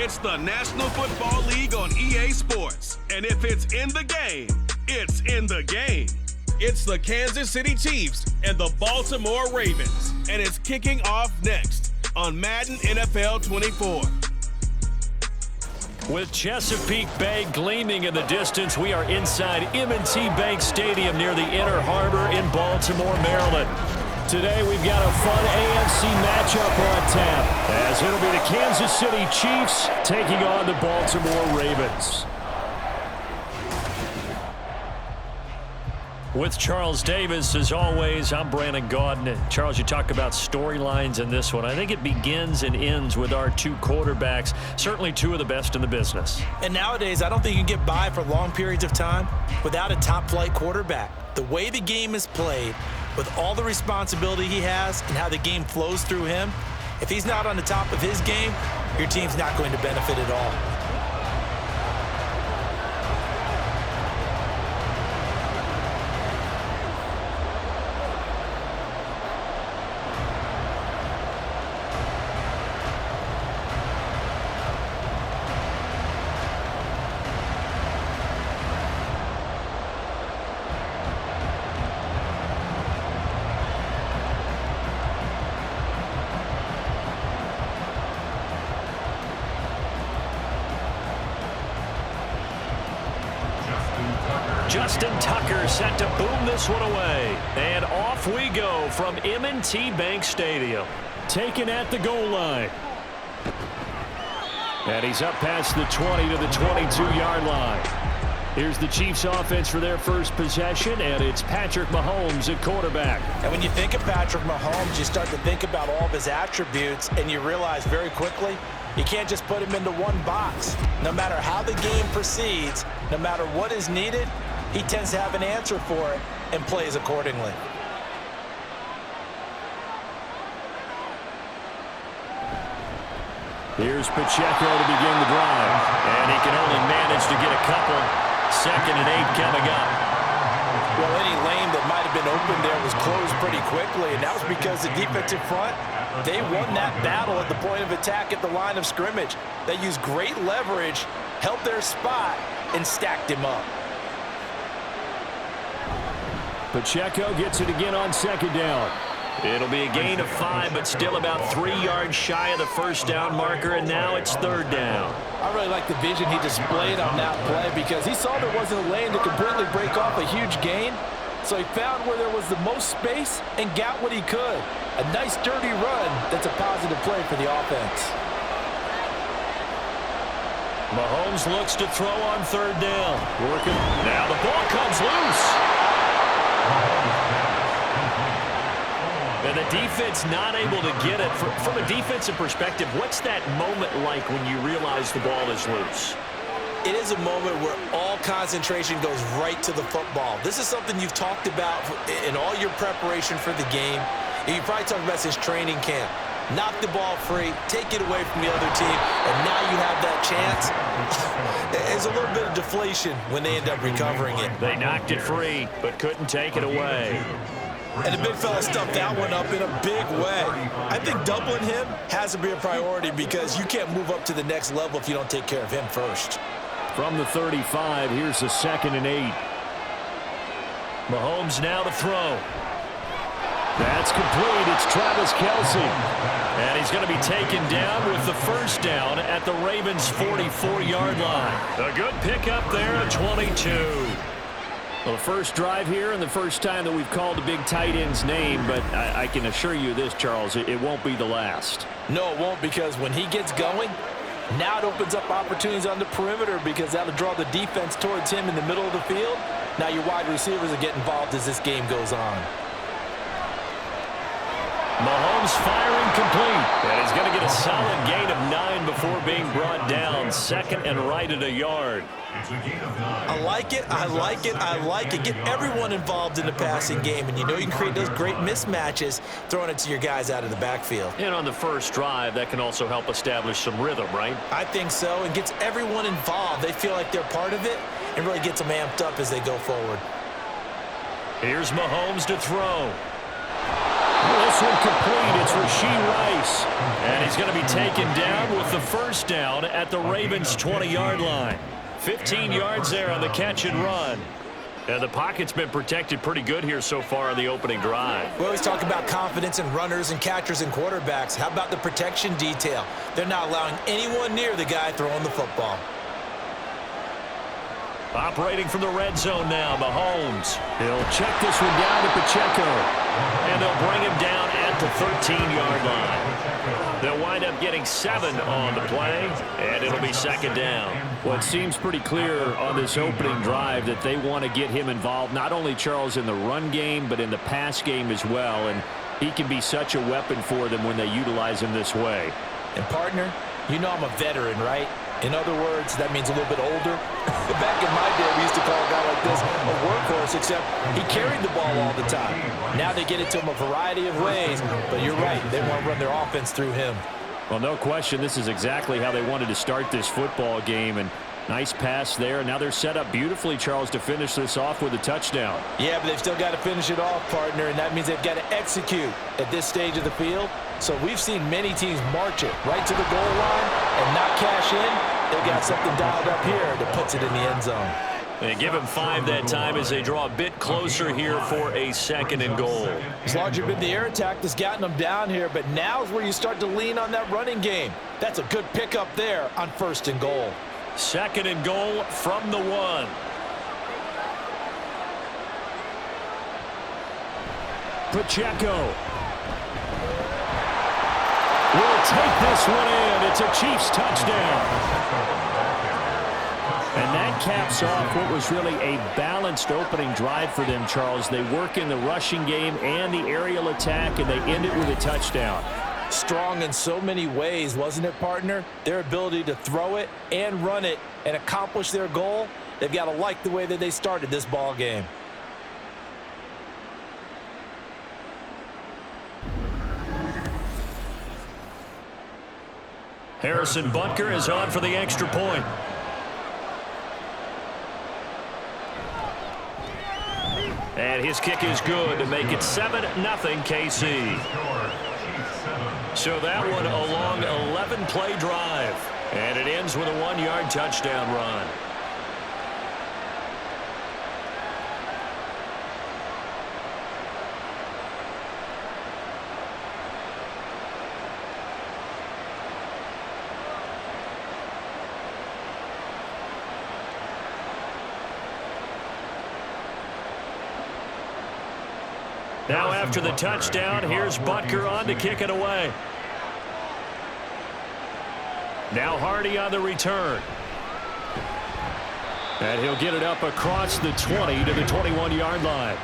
It's the National Football League on EA Sports. And if it's in the game, it's in the game. It's the Kansas City Chiefs and the Baltimore Ravens. And it's kicking off next on Madden NFL 24. With Chesapeake Bay gleaming in the distance, we are inside M&T Bank Stadium near the Inner Harbor in Baltimore, Maryland. Today we've got a fun AFC matchup on tap, as it'll be the Kansas City Chiefs taking on the Baltimore Ravens. With Charles Davis, as always, I'm Brandon Gaudin. Charles, you talk about storylines in this one. I think it begins and ends with our two quarterbacks, certainly two of the best in the business. And nowadays, I don't think you can get by for long periods of time without a top-flight quarterback. The way the game is played, with all the responsibility he has and how the game flows through him, if he's not on the top of his game, your team's not going to benefit at all. Justin Tucker set to boom this one away. And off we go from M&T Bank Stadium. Taken at the goal line. And he's up past the 20 to the 22-yard line. Here's the Chiefs offense for their first possession, and it's Patrick Mahomes at quarterback. And when you think of Patrick Mahomes, you start to think about all of his attributes, and you realize very quickly you can't just put him into one box. No matter how the game proceeds, no matter what is needed, he tends to have an answer for it and plays accordingly. Here's Pacheco to begin the drive. And he can only manage to get a couple. 2nd and 8 coming up. Well, any lane that might have been open there was closed pretty quickly, and that was because the defensive front, they won that battle at the point of attack at the line of scrimmage. They used great leverage, held their spot, and stacked him up. Pacheco gets it again on 2nd down. It'll be a gain of 5, but still about 3 yards shy of the first down marker, and now it's 3rd down. I really like the vision he displayed on that play because he saw there wasn't a lane to completely break off a huge gain. So he found where there was the most space and got what he could. A nice dirty run that's a positive play for the offense. Mahomes looks to throw on 3rd down. Working. Now the ball comes loose. And the defense not able to get it. From a defensive perspective, what's that moment like when you realize the ball is loose? It is a moment where all concentration goes right to the football. This is something you've talked about in all your preparation for the game. And you probably talked about since training camp. Knock the ball free, take it away from the other team, and now you have that chance. There's a little bit of deflation when they end up recovering it. They knocked it free, but couldn't take it away. And the big fella stuffed that one up in a big way. I think doubling him has to be a priority because you can't move up to the next level if you don't take care of him first. From the 35, here's a 2nd and 8. Mahomes now to throw. That's complete. It's Travis Kelce. And he's going to be taken down with the first down at the Ravens' 44-yard line. A good pickup there at 22. Well, the first drive here and the first time that we've called a big tight end's name, but I can assure you this, Charles, it won't be the last. No, it won't, because when he gets going, now it opens up opportunities on the perimeter because that'll draw the defense towards him in the middle of the field. Now your wide receivers will get involved as this game goes on. Mahomes firing complete. And he's going to get a solid gain of 9 before being brought down. 2nd and right at a yard. I like it, I like it, I like it. Get everyone involved in the passing game, and you know you can create those great mismatches throwing it to your guys out of the backfield. And on the first drive, that can also help establish some rhythm, right? I think so, and gets everyone involved. They feel like they're part of it and really gets them amped up as they go forward. Here's Mahomes to throw. This one complete. It's Rashee Rice. And he's going to be taken down with the first down at the Ravens' 20-yard line. 15 yards there on the catch and run. And the pocket's been protected pretty good here so far in the opening drive. We always talk about confidence in runners and catchers and quarterbacks. How about the protection detail? They're not allowing anyone near the guy throwing the football. Operating from the red zone now, Mahomes. He'll check this one down to Pacheco. And they'll bring him down at the 13-yard line. They'll wind up getting 7 on the play, and it'll be second down. Well, it seems pretty clear on this opening drive that they want to get him involved, not only, Charles, in the run game, but in the pass game as well. And he can be such a weapon for them when they utilize him this way. And, partner, you know I'm a veteran, right? In other words, that means a little bit older. Back in my day, we used to call a guy like this a workhorse, except he carried the ball all the time. Now they get it to him a variety of ways, but you're right, they want to run their offense through him. Well, no question, this is exactly how they wanted to start this football game, and nice pass there. And now they're set up beautifully, Charles, to finish this off with a touchdown. Yeah, but they've still got to finish it off, partner, and that means they've got to execute at this stage of the field. So we've seen many teams march it right to the goal line and not cash in. They got something dialed up here that puts it in the end zone. They give him 5 that time as they draw a bit closer here for a 2nd and goal. It's largely been the air attack that's gotten them down here, but now is where you start to lean on that running game. That's a good pickup there on 1st and goal. 2nd and goal from the 1. Pacheco will take this one in. It's a Chiefs touchdown. And that caps off what was really a balanced opening drive for them, Charles. They work in the rushing game and the aerial attack, and they end it with a touchdown. Strong in so many ways, wasn't it, partner? Their ability to throw it and run it and accomplish their goal, they've got to like the way that they started this ball game. Harrison Butker is on for the extra point. And his kick is good to make it 7-0 KC. So that one a long 11-play drive. And it ends with a 1-yard touchdown run. Now after the touchdown, here's Butker on to kick it away. Now Hardy on the return. And he'll get it up across the 20 to the 21-yard line.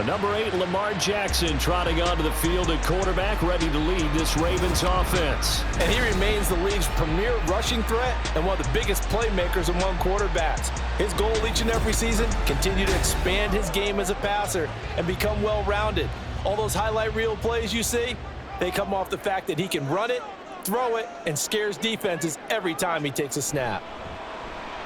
Number 8, Lamar Jackson, trotting onto the field at quarterback, ready to lead this Ravens offense. And he remains the league's premier rushing threat and one of the biggest playmakers among quarterbacks. His goal each and every season, continue to expand his game as a passer and become well-rounded. All those highlight reel plays you see, they come off the fact that he can run it, throw it, and scares defenses every time he takes a snap.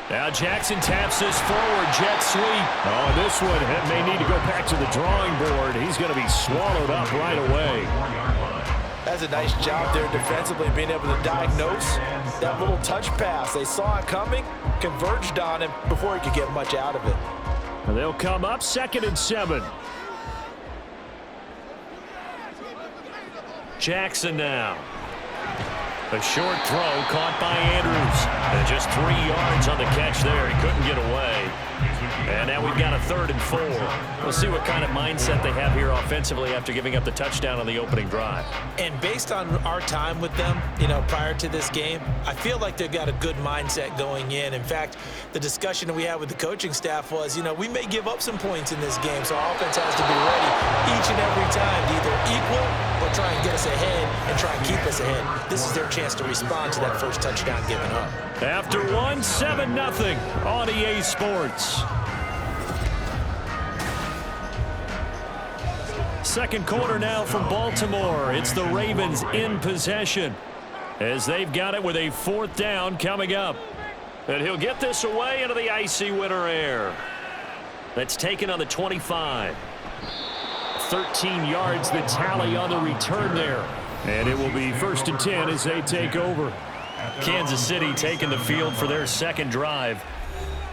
Now Jackson taps this forward jet sweep. Oh, this one may need to go back to the drawing board. He's going to be swallowed up right away. That's a nice job there defensively, being able to diagnose that little touch pass. They saw it coming, converged on him before he could get much out of it. And they'll come up 2nd and 7. Jackson now. A short throw caught by Andrews. And just 3 yards on the catch there. He couldn't get away. And now we've got a 3rd and 4. We'll see what kind of mindset they have here offensively after giving up the touchdown on the opening drive. And based on our time with them, prior to this game, I feel like they've got a good mindset going in. In fact, the discussion that we had with the coaching staff was, we may give up some points in this game, so our offense has to be ready each and every time to either equal or try and get us ahead and try and keep us ahead. This is their chance to respond to that first touchdown given up. After 7-0 on EA Sports. Second quarter now from Baltimore. It's the Ravens in possession as they've got it with a 4th down coming up. And he'll get this away into the icy winter air. That's taken on the 25. 13 yards the tally on the return there. And it will be 1st and 10 as they take over. Kansas City taking the field for their second drive.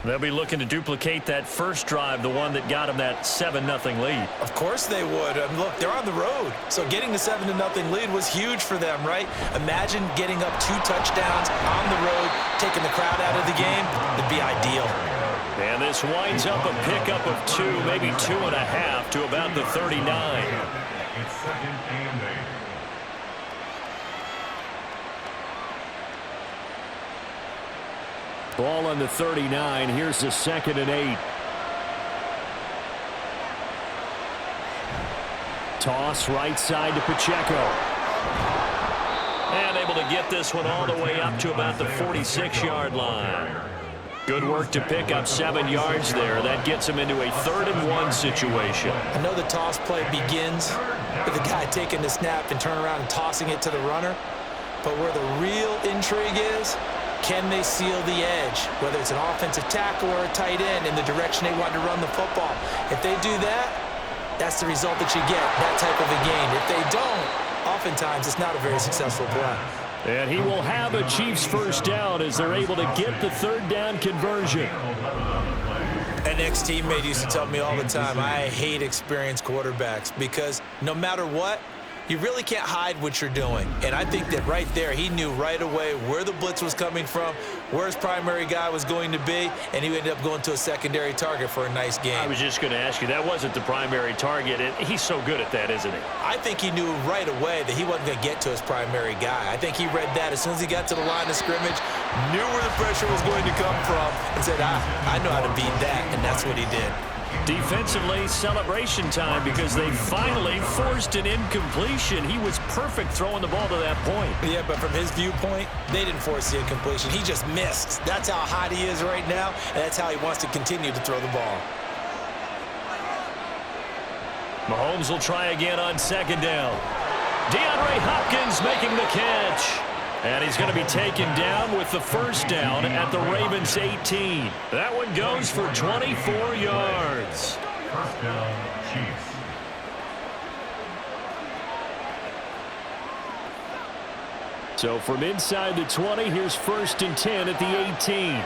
They'll be looking to duplicate that first drive, the one that got them that 7-0 lead. Of course they would. Look, they're on the road. So getting the 7-0 lead was huge for them, right? Imagine getting up 2 touchdowns on the road, taking the crowd out of the game. It'd be ideal. And this winds up a pickup of 2, maybe 2.5 to about the 39. It's 2nd and 8. Ball on the 39. Here's the 2nd and 8. Toss right side to Pacheco. And able to get this one all the way up to about the 46-yard line. Good work to pick up 7 yards there. That gets him into a 3rd and 1 situation. I know the toss play begins with the guy taking the snap and turn around and tossing it to the runner. But where the real intrigue is, can they seal the edge, whether it's an offensive tackle or a tight end, in the direction they want to run the football? If they do that, that's the result that you get, that type of a game. If they don't, oftentimes it's not a very successful play. And he will have a Chiefs first down as they're able to get the 3rd down conversion. An ex-teammate used to tell me all the time, I hate experienced quarterbacks because no matter what, you really can't hide what you're doing. And I think that right there, he knew right away where the blitz was coming from, where his primary guy was going to be, and he ended up going to a secondary target for a nice game. I was just going to ask you, that wasn't the primary target, and he's so good at that, isn't he? I think he knew right away that he wasn't going to get to his primary guy. I think he read that as soon as he got to the line of scrimmage, knew where the pressure was going to come from, and said, I know how to beat that, and that's what he did. Defensively, celebration time because they finally forced an incompletion. He was perfect throwing the ball to that point. Yeah, but from his viewpoint, they didn't force the incompletion. He just missed. That's how hot he is right now, and that's how he wants to continue to throw the ball. Mahomes will try again on 2nd down. DeAndre Hopkins making the catch. And he's going to be taken down with the 1st down at the Ravens 18. That one goes for 24 yards. 1st down, Chiefs. So from inside the 20, here's 1st and 10 at the 18.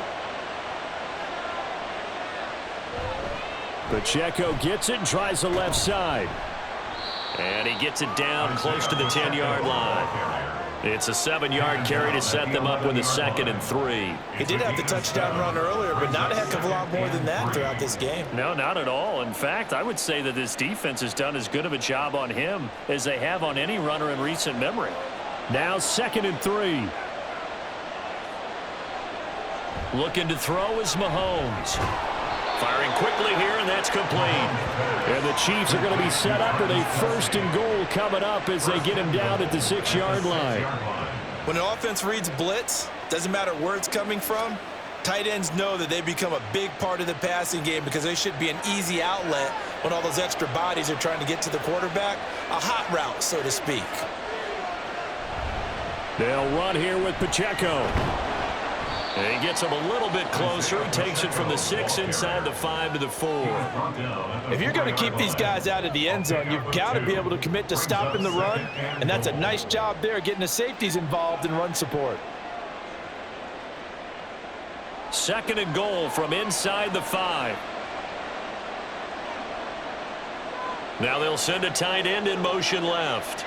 Pacheco gets it and tries the left side. And he gets it down close to the 10-yard line. It's a 7-yard carry to set them up with a 2nd and 3. He did have the touchdown run earlier, but not a heck of a lot more than that throughout this game. No, not at all. In fact, I would say that this defense has done as good of a job on him as they have on any runner in recent memory. Now 2nd and 3. Looking to throw is Mahomes. Firing quickly here, and that's complete. And the Chiefs are going to be set up with a 1st and goal coming up as they get him down at the 6-yard line. When an offense reads blitz, doesn't matter where it's coming from, tight ends know that they become a big part of the passing game because they should be an easy outlet when all those extra bodies are trying to get to the quarterback. A hot route, so to speak. They'll run here with Pacheco. And he gets him a little bit closer. He takes it from the 6 inside the 5 to the 4. If you're going to keep these guys out of the end zone, you've got to be able to commit to stopping the run, and that's a nice job there, getting the safeties involved in run support. 2nd and goal from inside the 5. Now they'll send a tight end in motion left.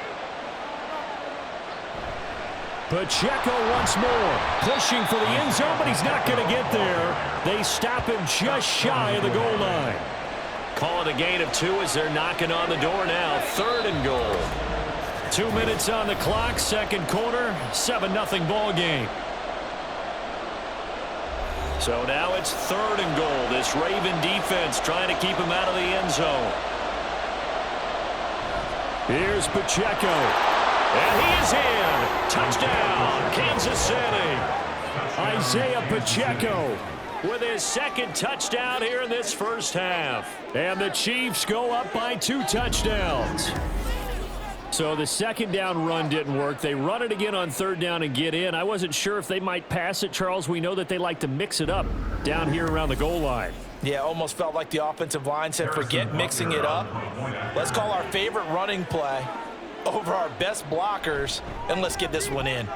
Pacheco once more, pushing for the end zone, but he's not going to get there. They stop him just shy of the goal line. Call it a gain of 2 as they're knocking on the door now. 3rd and goal. 2 minutes on the clock, 2nd quarter, 7-0 ball game. So now it's 3rd and goal. This Raven defense trying to keep him out of the end zone. Here's Pacheco. And he is in. Touchdown, Kansas City. Isaiah Pacheco with his 2nd touchdown here in this first half. And the Chiefs go up by 2 touchdowns. So the 2nd down run didn't work. They run it again on 3rd down and get in. I wasn't sure if they might pass it, Charles. We know that they like to mix it up down here around the goal line. Yeah, almost felt like the offensive line said, forget mixing it up. Let's call our favorite running play over our best blockers, and let's get this one in.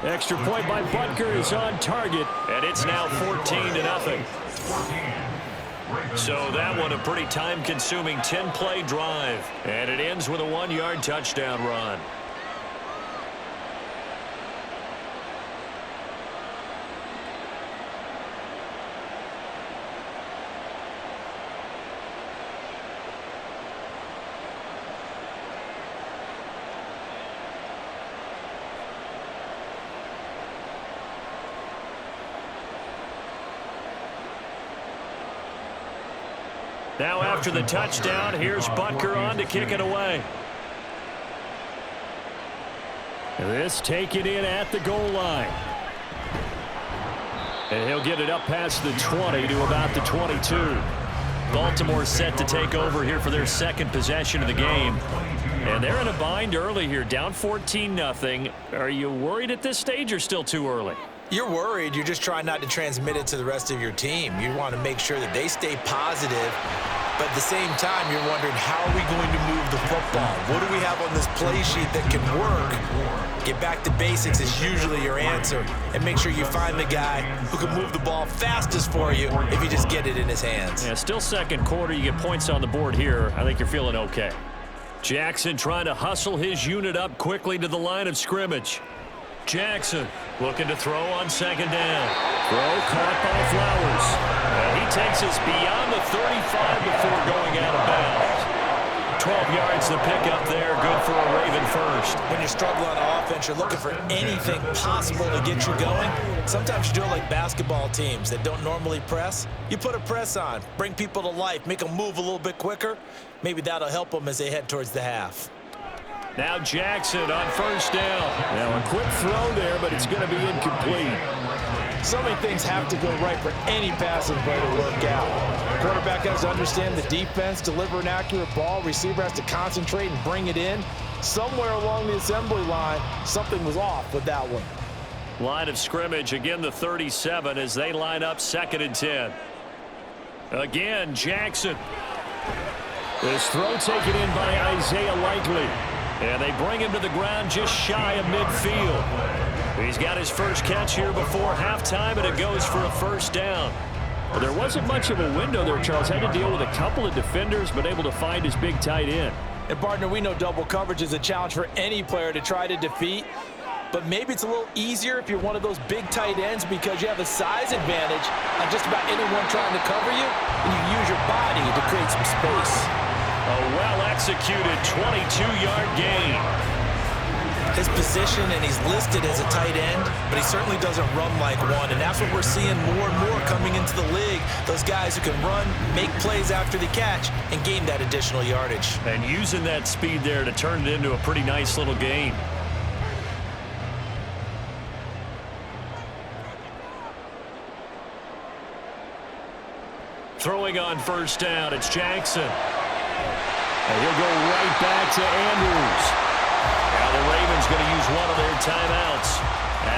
Extra point by Butker is on target, and it's now 14-0. So that one a pretty time-consuming 10-play drive, and it ends with a 1-yard touchdown run. Now after the touchdown, here's Butker on to kick it away. This taken in at the goal line. And he'll get it up past the 20 to about the 22. Baltimore set to take over here for their second possession of the game. And they're in a bind early here, down 14-0. Are you worried at this stage or still too early? You're worried. You're just trying not to transmit it to the rest of your team. You want to make sure that they stay positive, but at the same time, you're wondering, how are we going to move the football? What do we have on this play sheet that can work? Get back to basics is usually your answer, and make sure you find the guy who can move the ball fastest for you if you just get it in his hands. Yeah, still second quarter. You get points on the board here. I think you're feeling okay. Jackson trying to hustle his unit up quickly to the line of scrimmage. Jackson looking to throw on second down. Throw caught by Flowers. And he takes us beyond the 35 before going out of bounds. 12 yards to pick up there. Good for a Raven first. When you struggle on offense, you're looking for anything possible to get you going. Sometimes you do it like basketball teams that don't normally press. You put a press on, bring people to life, make them move a little bit quicker. Maybe that'll help them as they head towards the half. Now Jackson on first down. Now a quick throw there, but it's going to be incomplete. So many things have to go right for any passing play to work out. Quarterback has to understand the defense, deliver an accurate ball. Receiver has to concentrate and bring it in. Somewhere along the assembly line, something was off with that one. Line of scrimmage, again the 37 as they line up 2nd and 10. Again, Jackson. This throw taken in by Isaiah Likely. And they bring him to the ground just shy of midfield. He's got his first catch here before halftime, and it goes for a first down. Well, there wasn't much of a window there, Charles. Had to deal with a couple of defenders, but able to find his big tight end. And, partner, we know double coverage is a challenge for any player to try to defeat. But maybe it's a little easier if you're one of those big tight ends because you have a size advantage on just about anyone trying to cover you, and you use your body to create some space. A well-executed 22-yard gain. His position, and he's listed as a tight end, but he certainly doesn't run like one, and that's what we're seeing more and more coming into the league. Those guys who can run, make plays after the catch, and gain that additional yardage. And using that speed there to turn it into a pretty nice little gain. Throwing on first down, it's Jackson. And he'll go right back to Andrews. Now the Ravens going to use one of their timeouts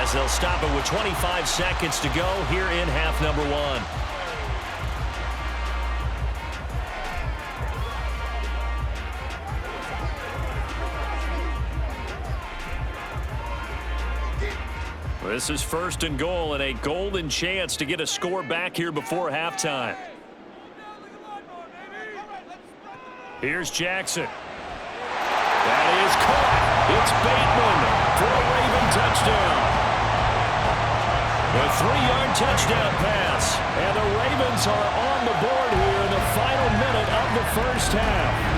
as they'll stop it with 25 seconds to go here in half number 1. This is 1st and goal and a golden chance to get a score back here before halftime. Here's Jackson. That is caught. It's Bateman for a Raven touchdown. A 3-yard touchdown pass. And the Ravens are on the board here in the final minute of the first half.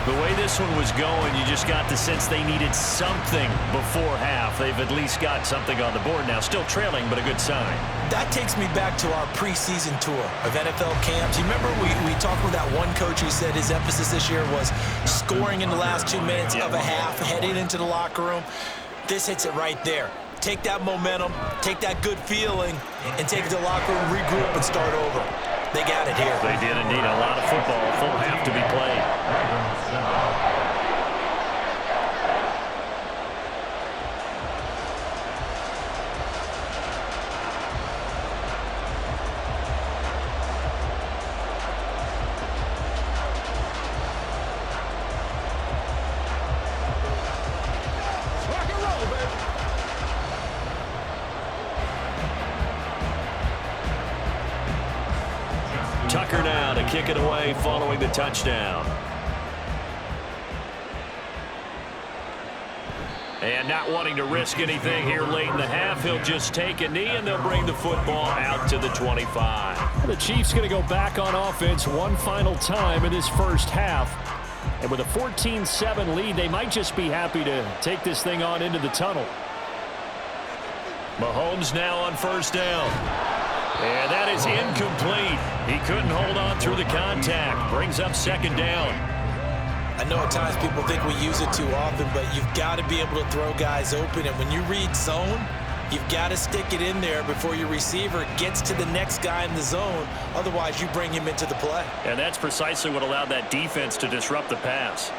The way this one was going, you just got the sense they needed something before half. They've at least got something on the board now. Still trailing, but a good sign. That takes me back to our preseason tour of NFL camps. You remember we talked with that one coach who said his emphasis this year was scoring in the last 2 minutes of a half, heading into the locker room. This hits it right there. Take that momentum, take that good feeling, and take it to the locker room, regroup, and start over. They got it here. They did indeed. A lot of football, full half to be played. blocker now to kick it away following the touchdown. And not wanting to risk anything here late in the half, he'll just take a knee, and they'll bring the football out to the 25. The Chiefs going to go back on offense one final time in this first half. And with a 14-7 lead, they might just be happy to take this thing on into the tunnel. Mahomes now on first down. And that is incomplete. He couldn't hold on through the contact. Brings up second down. I know at times people think we use it too often, but you've got to be able to throw guys open. And when you read zone, you've got to stick it in there before your receiver gets to the next guy in the zone. Otherwise, you bring him into the play. And that's precisely what allowed that defense to disrupt the pass.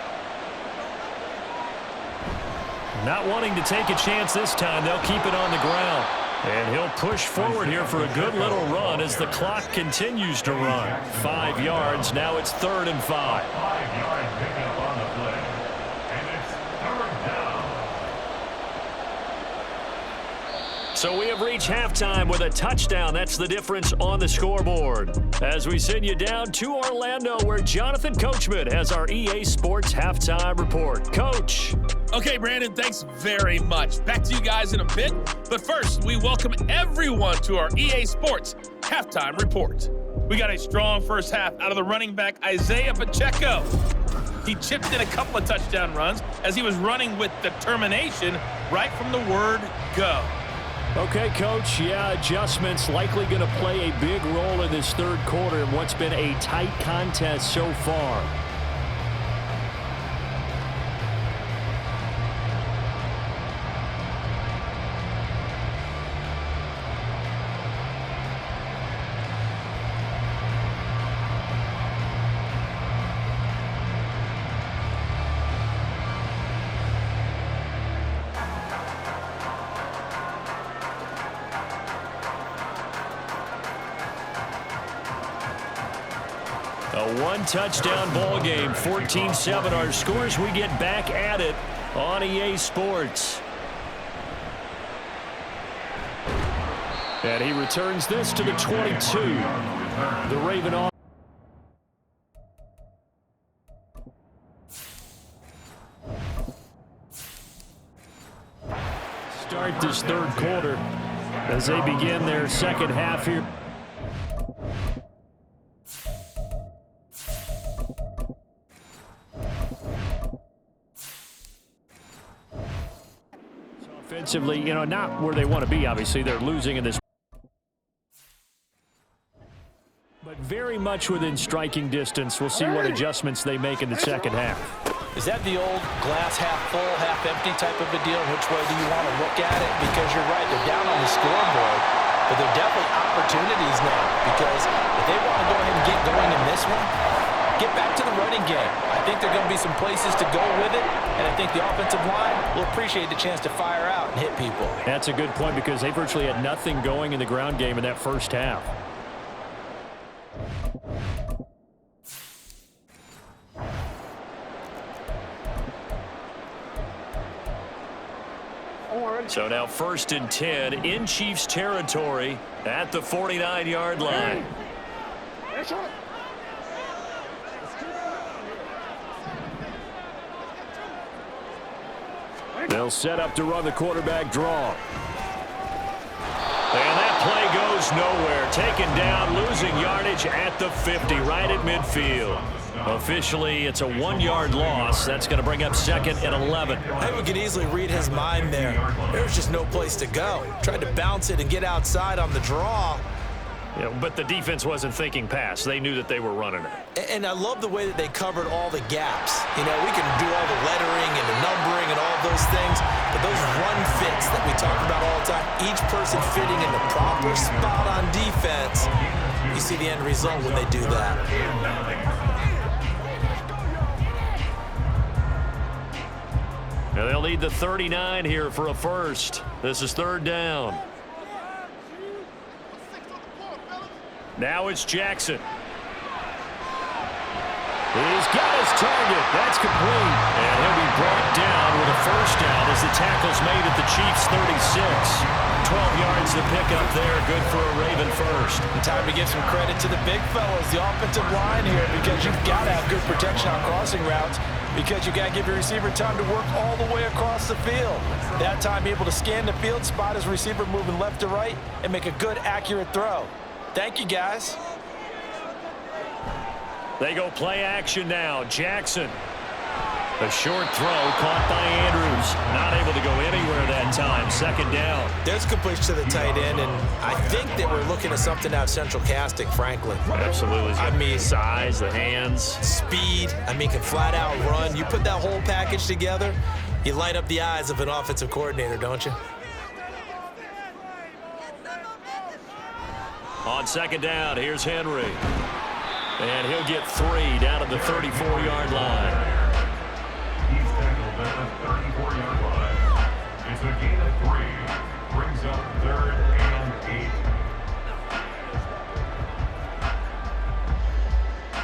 Not wanting to take a chance this time, they'll keep it on the ground. And he'll push forward here for a good little run as the clock continues to run. 5 yards. Now it's 3rd and 5. 5-yard pickup on the play. And it's 3rd down. So we have reached halftime with a touchdown. That's the difference on the scoreboard. As we send you down to Orlando, where Jonathan Coachman has our EA Sports Halftime Report. Coach. Okay, Brandon, thanks very much. Back to you guys in a bit. But first, we welcome everyone to our EA Sports Halftime Report. We got a strong first half out of the running back, Isaiah Pacheco. He chipped in a couple of touchdown runs as he was running with determination right from the word go. Okay, Coach, adjustments likely going to play a big role in this third quarter in what's been a tight contest so far. A one-touchdown ball game, 14-7 our scores. We get back at it on EA Sports. And he returns this to the 22. The Raven off. Start this third quarter as they begin their second half here. Offensively, not where they want to be, obviously. They're losing in this. But very much within striking distance. We'll see what adjustments they make in the second half. Is that the old glass half full, half empty type of a deal? Which way do you want to look at it? Because you're right, they're down on the scoreboard, but they're definitely opportunities now. Because if they want to go ahead and get going in this one, get back to the running game. I think there are going to be some places to go with it, and I think the offensive line will appreciate the chance to fire out and hit people. That's a good point because they virtually had nothing going in the ground game in that first half. So now 1st and 10 in Chiefs territory at the 49-yard line. They'll set up to run the quarterback draw. And that play goes nowhere. Taken down, losing yardage at the 50, right at midfield. Officially, it's a 1-yard loss. That's going to bring up 2nd and 11. I think we could easily read his mind there. There's just no place to go. Tried to bounce it and get outside on the draw. Yeah, but the defense wasn't thinking pass. They knew that they were running it. And I love the way that they covered all the gaps. We can do all the lettering and the numbering and all those things, but those run fits that we talk about all the time, each person fitting in the proper spot on defense, you see the end result when they do that. Now they'll need the 39 here for a first. This is 3rd down. Now it's Jackson. He's got his target. That's complete. And he'll be brought down with a first down as the tackle's made at the Chiefs' 36. 12 yards to pick up there. Good for a Raven first. And time to give some credit to the big fellas, the offensive line here, because you've got to have good protection on crossing routes, because you got to give your receiver time to work all the way across the field. That time able to scan the field, spot his receiver moving left to right, and make a good, accurate throw. Thank you, guys. They go play action now. Jackson. A short throw caught by Andrews. Not able to go anywhere that time. Second down. There's completion to the tight end, and I think that we're looking at something out of Central Casting, frankly. Absolutely. I mean, size, the hands. Speed. I mean, can flat out run. You put that whole package together, you light up the eyes of an offensive coordinator, don't you? On second down, here's Henry. And he'll get 3 down at the 34-yard line. He's tackled at the 34-yard line. It's a gain of 3. Brings up 3rd and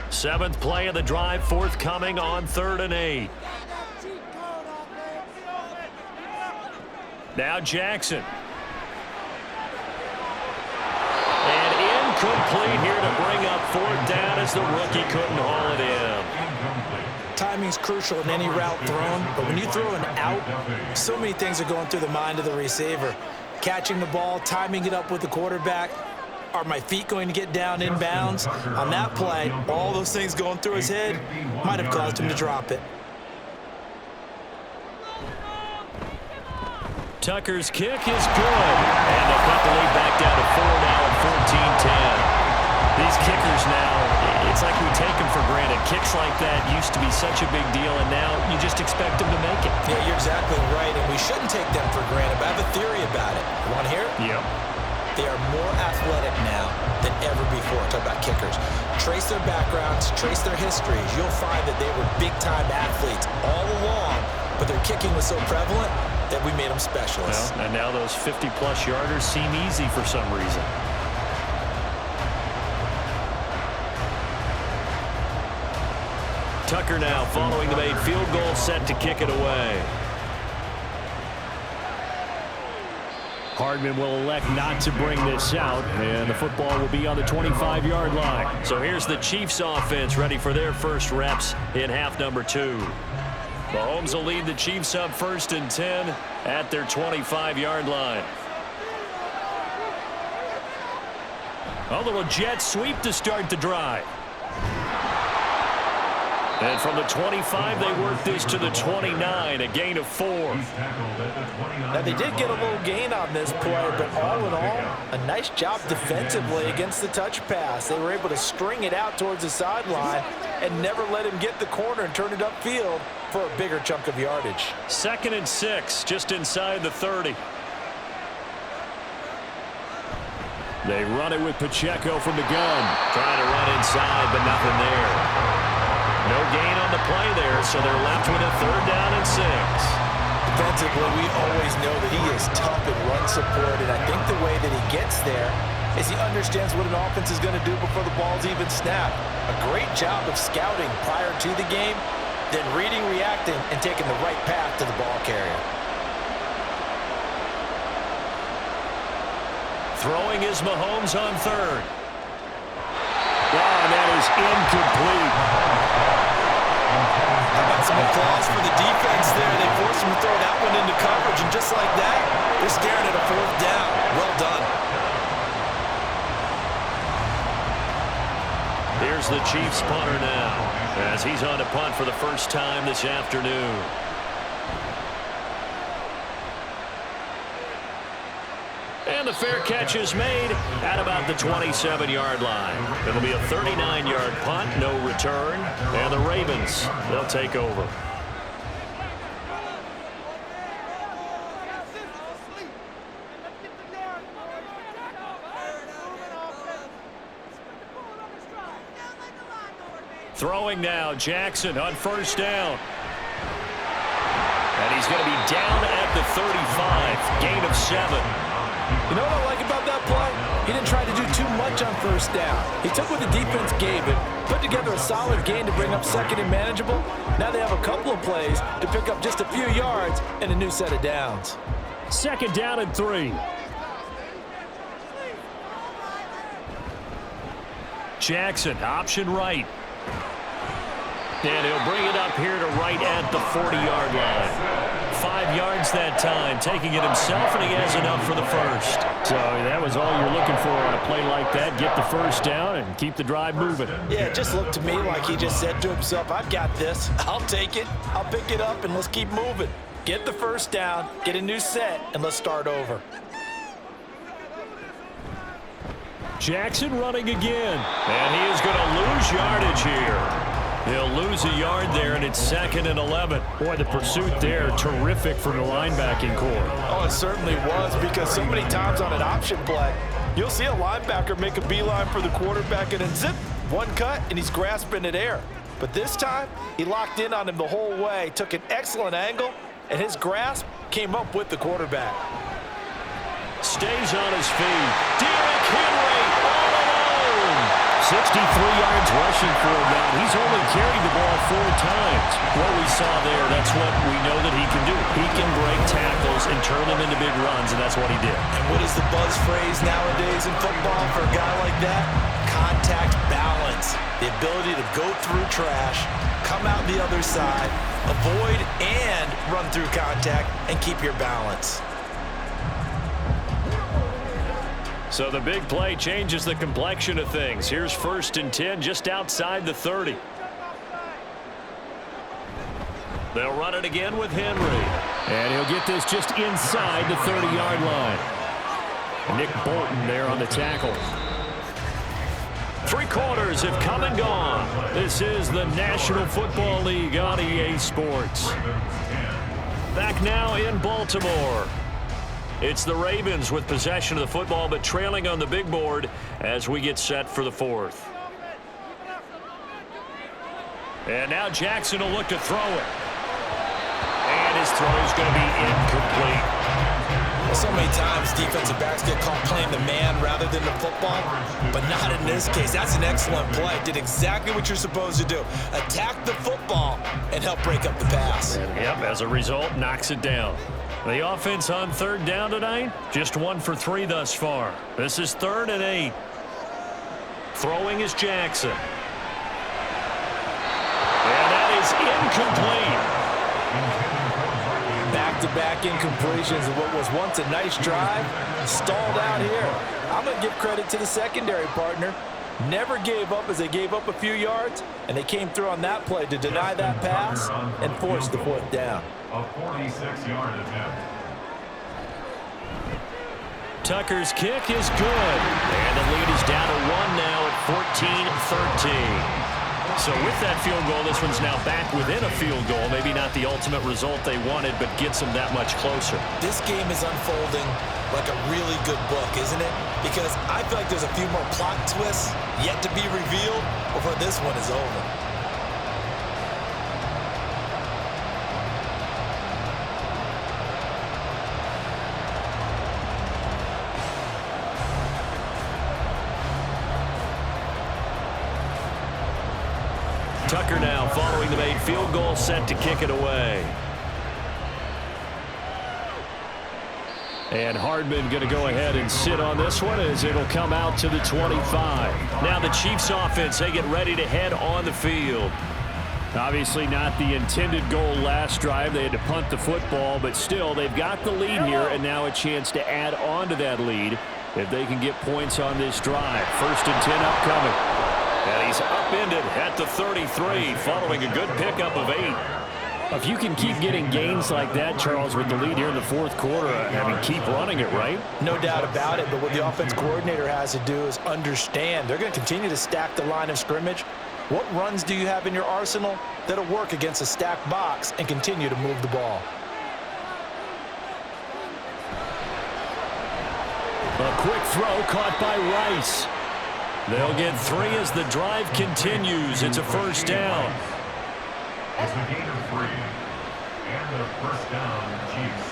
8. Seventh play of the drive forthcoming on 3rd and 8. Now Jackson. And incomplete here to bring up 4th down as the rookie couldn't haul it in. Timing's crucial in any route thrown, but when you throw an out, so many things are going through the mind of the receiver. Catching the ball, timing it up with the quarterback. Are my feet going to get down in bounds? On that play, all those things going through his head might have caused him to drop it. Tucker's kick is good. And they'll cut the lead back down to 4 now at 14-10. These kickers now, it's like we take them for granted. Kicks like that used to be such a big deal, and now you just expect them to make it. Yeah, you're exactly right, and we shouldn't take them for granted, but I have a theory about it. You want to hear it? Yep. They are more athletic now than ever before. Talk about kickers. Trace their backgrounds, trace their histories. You'll find that they were big-time athletes all along, but their kicking was so prevalent that we made them specialists. Well, and now those 50-plus yarders seem easy for some reason. Tucker now following the made field goal, set to kick it away. Hardman will elect not to bring this out, and the football will be on the 25-yard line. So here's the Chiefs offense ready for their first reps in half number 2. Mahomes will lead the Chiefs up 1st and 10 at their 25-yard line. A little jet sweep to start the drive. And from the 25, they work this to the 29, a gain of 4. Now, they did get a little gain on this play, but all in all, a nice job defensively against the touch pass. They were able to string it out towards the sideline and never let him get the corner and turn it upfield for a bigger chunk of yardage. 2nd and 6, just inside the 30. They run it with Pacheco from the gun. Trying to run inside, but nothing there. No gain on the play there, so they're left with a 3rd down and 6. Defensively, we always know that he is tough in run support, and I think the way that he gets there is he understands what an offense is going to do before the ball's even snapped. A great job of scouting prior to the game, then reading, reacting, and taking the right path to the ball carrier. Throwing is Mahomes on 3rd. Oh, that is incomplete. How about some applause for the defense there? They forced him to throw that one into coverage, and just like that, they're staring at a 4th down. Well done. Here's the Chiefs punter now, as he's on to punt for the first time this afternoon. And the fair catch is made at about the 27-yard line. It'll be a 39-yard punt, no return, and the Ravens, they'll take over. Throwing now, Jackson on 1st down. And he's going to be down at the 35, gain of 7. You know what I like about that play? He didn't try to do too much on first down. He took what the defense gave him, put together a solid gain to bring up second and manageable. Now they have a couple of plays to pick up just a few yards and a new set of downs. Second down and 3. Jackson, option right. And he'll bring it up here to right at the 40-yard line. 5 yards that time, taking it himself, and he has enough for the first. So that was all you're looking for on a play like that. Get the first down and keep the drive moving. Yeah, it just looked to me like he just said to himself, I've got this. I'll take it. I'll pick it up, and let's keep moving. Get the first down, get a new set, and let's start over. Jackson running again. And he is going to lose yardage here. He'll lose a yard there, and it's 2nd and 11. Boy, the pursuit there, terrific from the linebacking core. Oh, it certainly was, because so many times on an option play, you'll see a linebacker make a beeline for the quarterback, and then zip, one cut, and he's grasping at air. But this time, he locked in on him the whole way, took an excellent angle, and his grasp came up with the quarterback. Stays on his feet. Derrick Henry all alone. 63 yards rushing for him now. He's only carried the ball 4 times. What we saw there, that's what we know that he can do. He can break tackles and turn them into big runs, and that's what he did. And what is the buzz phrase nowadays in football for a guy like that? Contact balance. The ability to go through trash, come out the other side, avoid and run through contact, and keep your balance. So the big play changes the complexion of things. Here's 1st and 10 just outside the 30. They'll run it again with Henry. And he'll get this just inside the 30-yard line. Nick Bolton there on the tackle. 3 quarters have come and gone. This is the National Football League on EA Sports. Back now in Baltimore. It's the Ravens with possession of the football, but trailing on the big board as we get set for the 4th. And now Jackson will look to throw it. And his throw is going to be incomplete. So many times defensive backs get caught playing the man rather than the football, but not in this case. That's an excellent play. Did exactly what you're supposed to do. Attack the football and help break up the pass. Yep, as a result, knocks it down. The offense on 3rd down tonight, just 1 for 3 thus far. This is 3rd and 8. Throwing is Jackson. And that is incomplete. Back-to-back incompletions of what was once a nice drive, stalled out here. I'm going to give credit to the secondary partner. Never gave up as they gave up a few yards, and they came through on that play to deny that pass and force the 4th down. A 46-yard attempt. Tucker's kick is good. And the lead is down to 1 now at 14-13. So with that field goal, this one's now back within a field goal. Maybe not the ultimate result they wanted, but gets them that much closer. This game is unfolding like a really good book, isn't it? Because I feel like there's a few more plot twists yet to be revealed before this one is over. Tucker now following the made field goal, set to kick it away. And Hardman going to go ahead and sit on this one as it'll come out to the 25. Now the Chiefs offense, they get ready to head on the field. Obviously not the intended goal last drive. They had to punt the football, but still they've got the lead here and now a chance to add on to that lead if they can get points on this drive. 1st and 10 upcoming. And he's upended at the 33 following a good pickup of 8. If you can keep getting gains like that, Charles, with the lead here in the 4th quarter, I mean, keep running it, right? No doubt about it, but what the offense coordinator has to do is understand they're going to continue to stack the line of scrimmage. What runs do you have in your arsenal that'll work against a stacked box and continue to move the ball? A quick throw caught by Rice. They'll get 3 as the drive continues. It's a 1st down. It's a gain of 3. And a 1st down, Chiefs.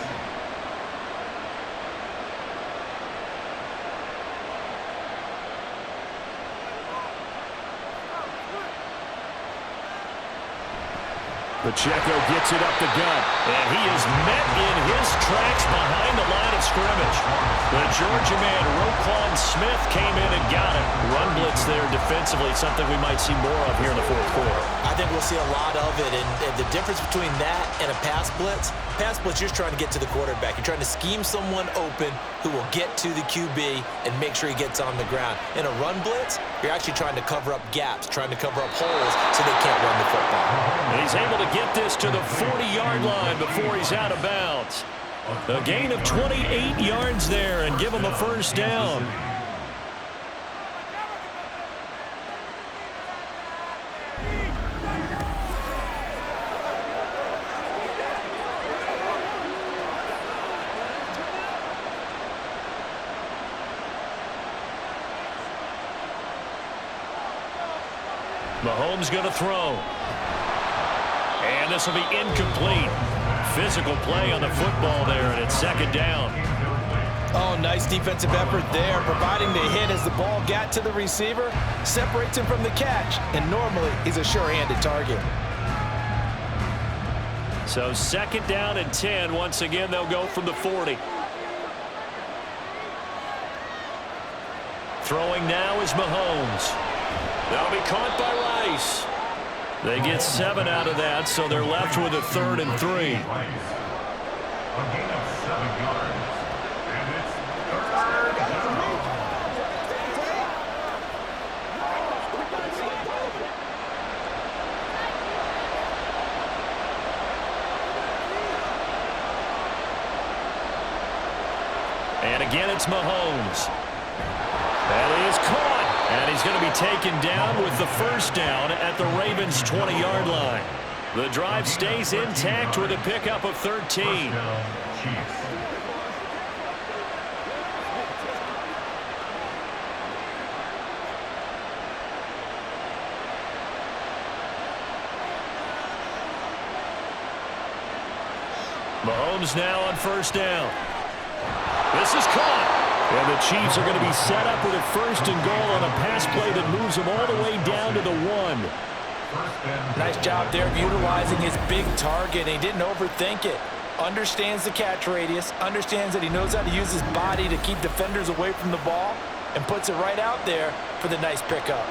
Pacheco gets it up the gut, and he is met in his tracks behind the line of scrimmage. The Georgia man, Roquan Smith, came in and got it. Run blitz there defensively, something we might see more of here in the fourth quarter. I think we'll see a lot of it, and the difference between that and a pass blitz, you're just trying to get to the quarterback. You're trying to scheme someone open who will get to the QB and make sure he gets on the ground. In a run blitz, you're actually trying to cover up gaps, trying to cover up holes so they can't run the football. And he's able to get this to the 40-yard line before he's out of bounds. A gain of 28 yards there and give him a first down. Mahomes going to throw. And this will be incomplete. Physical play on the football there, and it's second down. Oh, nice defensive effort there, providing the hit as the ball got to the receiver, separates him from the catch, and normally he's a sure-handed target. So second down and 10. Once again, they'll go from the 40. Throwing now is Mahomes. That'll be caught by Rice. They get 7 out of that, so they're left with a 3rd and 3. A gain of 7 yards. And it's 3rd down. And again, it's Mahomes. That is caught. And he's going to be taken down with the first down at the Ravens' 20-yard line. The drive stays intact with a pickup of 13. Mahomes now on first down. This is caught. And the Chiefs are going to be set up with a 1st and goal on a pass play that moves them all the way down to the 1. Nice job there of utilizing his big target. He didn't overthink it. Understands the catch radius, understands that he knows how to use his body to keep defenders away from the ball, and puts it right out there for the nice pickup.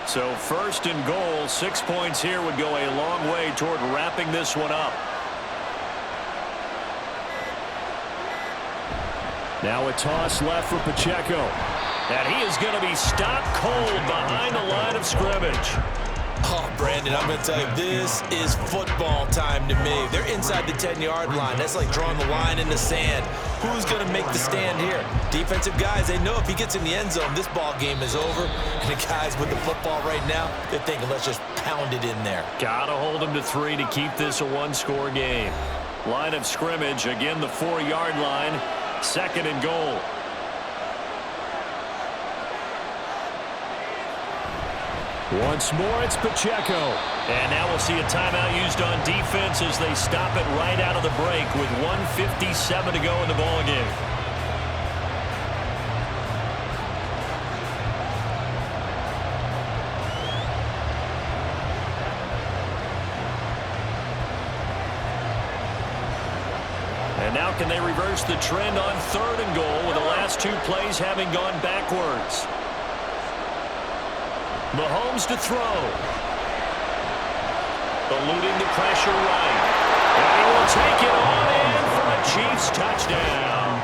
So 1st and goal, 6 points here would go a long way toward wrapping this one up. Now a toss left for Pacheco. And he is going to be stopped cold behind the line of scrimmage. Oh, Brandon, I'm going to tell you, this is football time to me. They're inside the 10-yard line. That's like drawing the line in the sand. Who's going to make the stand here? Defensive guys, they know if he gets in the end zone, this ball game is over. And the guys with the football right now, they're thinking, let's just pound it in there. Got to hold him to 3 to keep this a one-score game. Line of scrimmage, again the 4-yard line. 2nd and goal. Once more, it's Pacheco. And now we'll see a timeout used on defense as they stop it right out of the break with 1:57 to go in the ballgame. And now can they reverse the trend on 3rd and goal with the last 2 plays having gone backwards? Mahomes to throw. Eluding the pressure right. And he will take it on in for a Chiefs touchdown.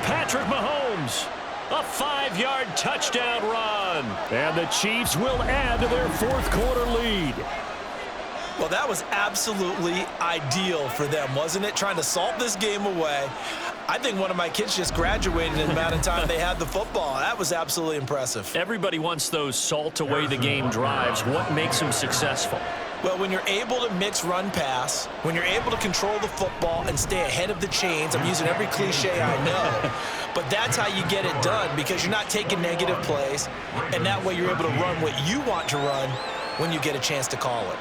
Patrick Mahomes, a 5-yard touchdown run. And the Chiefs will add to their 4th quarter lead. Well, that was absolutely ideal for them, wasn't it? Trying to salt this game away. I think one of my kids just graduated in the amount of time they had the football. That was absolutely impressive. Everybody wants those salt-away-the-game drives. What makes them successful? Well, when you're able to mix run-pass, when you're able to control the football and stay ahead of the chains, I'm using every cliche I know, but that's how you get it done because you're not taking negative plays, and that way you're able to run what you want to run when you get a chance to call it.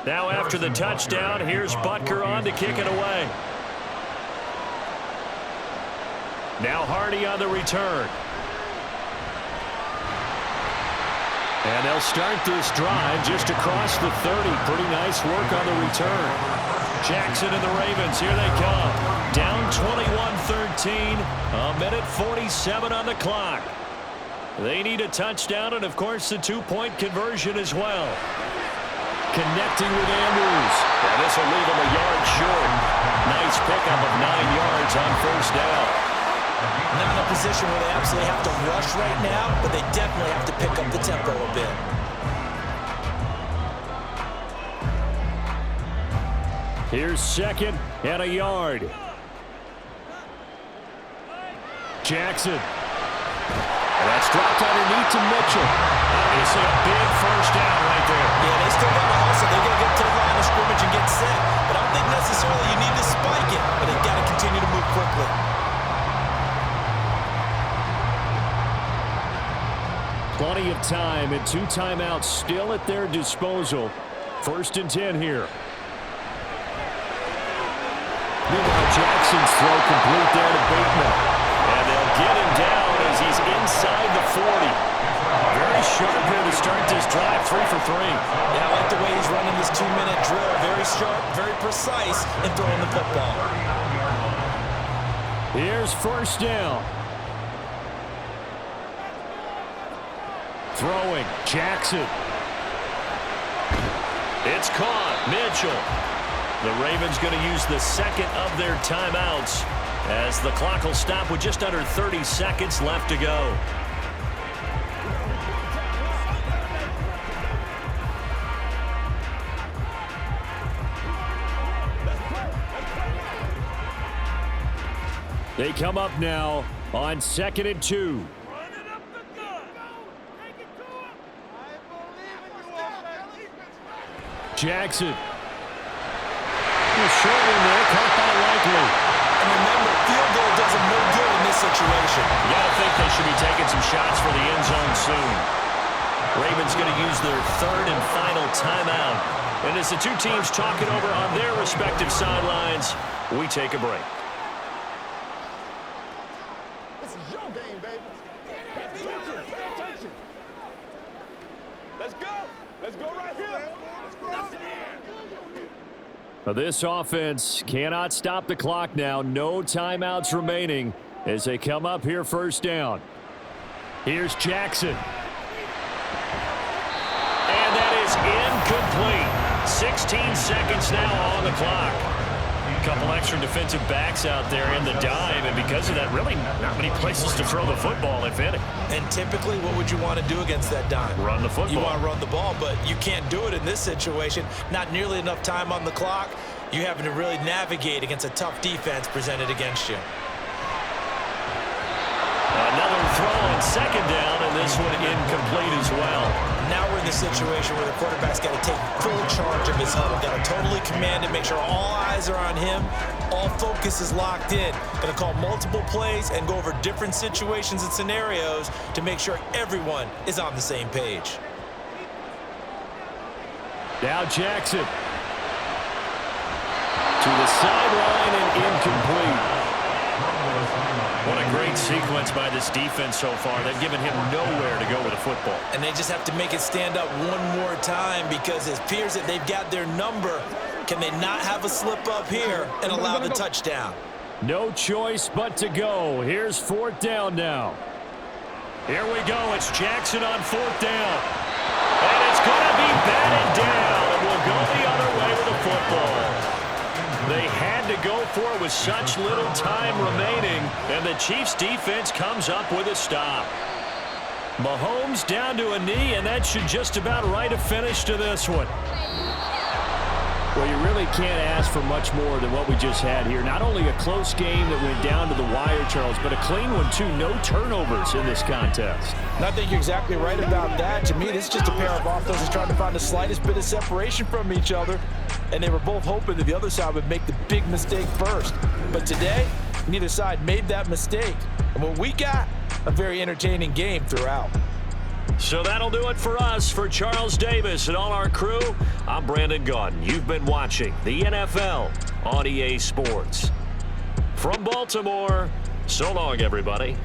Now after the touchdown, here's Butker on to kick it away. Now Hardy on the return. And they'll start this drive just across the 30. Pretty nice work on the return. Jackson and the Ravens, here they come. Down 21-13, a minute 47 on the clock. They need a touchdown and, of course, the two-point conversion as well. Connecting with Andrews. And this will leave him a yard short. Nice pickup of 9 yards on first down. Not in a position where they absolutely have to rush right now, but they definitely have to pick up the tempo a bit. Here's second and a yard. Jackson. And that's dropped underneath to Mitchell. Obviously a big first down right there. Yeah, they still got to hustle. They got to get to the line of scrimmage and get set. But I don't think necessarily you need to spike it, but they got to continue to move quickly. Plenty of time and 2 timeouts still at their disposal. 1st and 10 here. Meanwhile, Jackson's throw complete there to Bateman. And they'll get him down as he's inside the 40. Very sharp here to start this drive, 3 for 3. Yeah, I like the way he's running this 2-minute drill. Very sharp, very precise in throwing the football. Here's first down. Throwing, Jackson. It's caught, Mitchell. The Ravens going to use the second of their timeouts as the clock will stop with just under 30 seconds left to go. They come up now on 2nd and 2. Jackson. Short in there, caught by Likely. And remember, field goal does them no good in this situation. You got to think they should be taking some shots for the end zone soon. Ravens going to use their 3rd and final timeout. And as the two teams talk it over on their respective sidelines, we take a break. This is your game, baby. Let's go. Let's go right here. This offense cannot stop the clock now. No timeouts remaining as they come up here 1st down. Here's Jackson. And that is incomplete. 16 seconds now on the clock. A couple extra defensive backs out there in the dive, and because of that, really not many places to throw the football, if any. And typically, what would you want to do against that dime? Run the football. You want to run the ball, but you can't do it in this situation. Not nearly enough time on the clock. You're having to really navigate against a tough defense presented against you. Another throw on 2nd down, and this one incomplete as well. Now we're in the situation where the quarterback's got to take full charge of his huddle. Got to totally command it, make sure all eyes are on him. All focus is locked in. Going to call multiple plays and go over different situations and scenarios to make sure everyone is on the same page. Now Jackson. To the sideline and incomplete. What a great sequence by this defense so far. They've given him nowhere to go with the football. And they just have to make it stand up one more time because it appears that they've got their number. Can they not have a slip up here and allow the touchdown? No choice but to go. Here's 4th down now. Here we go. It's Jackson on 4th down. And it's going to be batted down. And we'll go the other way with the football. They had to go for it with such little time remaining, and the Chiefs' defense comes up with a stop. Mahomes down to a knee, and that should just about write a finish to this one. Well, you really can't ask for much more than what we just had here. Not only a close game that went down to the wire, Charles, but a clean one, too. No turnovers in this contest. And I think you're exactly right about that. To me, this is just a pair of offenses trying to find the slightest bit of separation from each other, and they were both hoping that the other side would make the big mistake first. But today, neither side made that mistake. And what we got, a very entertaining game throughout. So that'll do it for us. For Charles Davis and all our crew, I'm Brandon Gaudin. You've been watching the NFL on EA Sports. From Baltimore, so long, everybody.